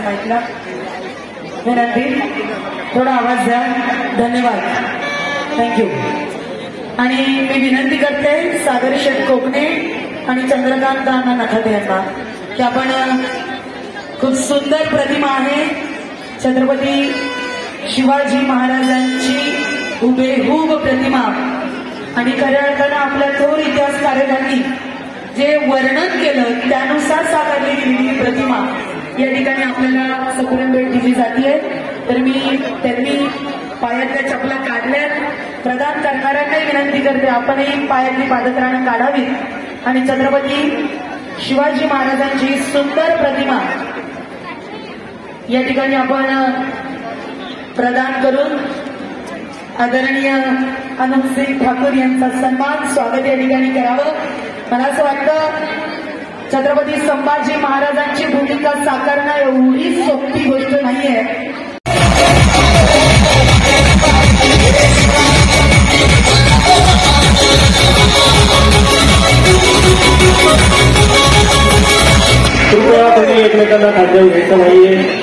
माईकला विनंती, थोडा आवाज द्या. धन्यवाद, थँक्यू. आणि मी विनंती करते सागर शेठ कोकणे आणि चंद्रकांत अण्णा नखाते यांना की आपण खूप सुंदर प्रतिमा आहे छत्रपती शिवाजी महाराजांची हुबेहूब प्रतिमा आणि खऱ्या अर्थानं आपल्या थोर इतिहासकारांनी जे वर्णन केलं त्यानुसार साकारली गेलेली प्रतिमा या ठिकाणी आपल्याला सकुरण भेट दिली जाते. तर मी त्यांनी पायातल्या चपला काढल्यात. प्रदान करणाऱ्यांनाही विनंती करते आपणही पायातली पादत्राणं काढावीत आणि छत्रपती शिवाजी महाराजांची सुंदर प्रतिमा या ठिकाणी आपण प्रदान करून आदरणीय अनुपसिंग ठाकूर यांचा सन्मान स्वागत या ठिकाणी करावं. मला असं वाटतं छत्रपती संभाजी महाराजांची भूमिका साकारणं एवढी सोपी गोष्ट नाहीये. कृपया कोणी एकमेकांना खाद्य घ्यायचं नाहीये.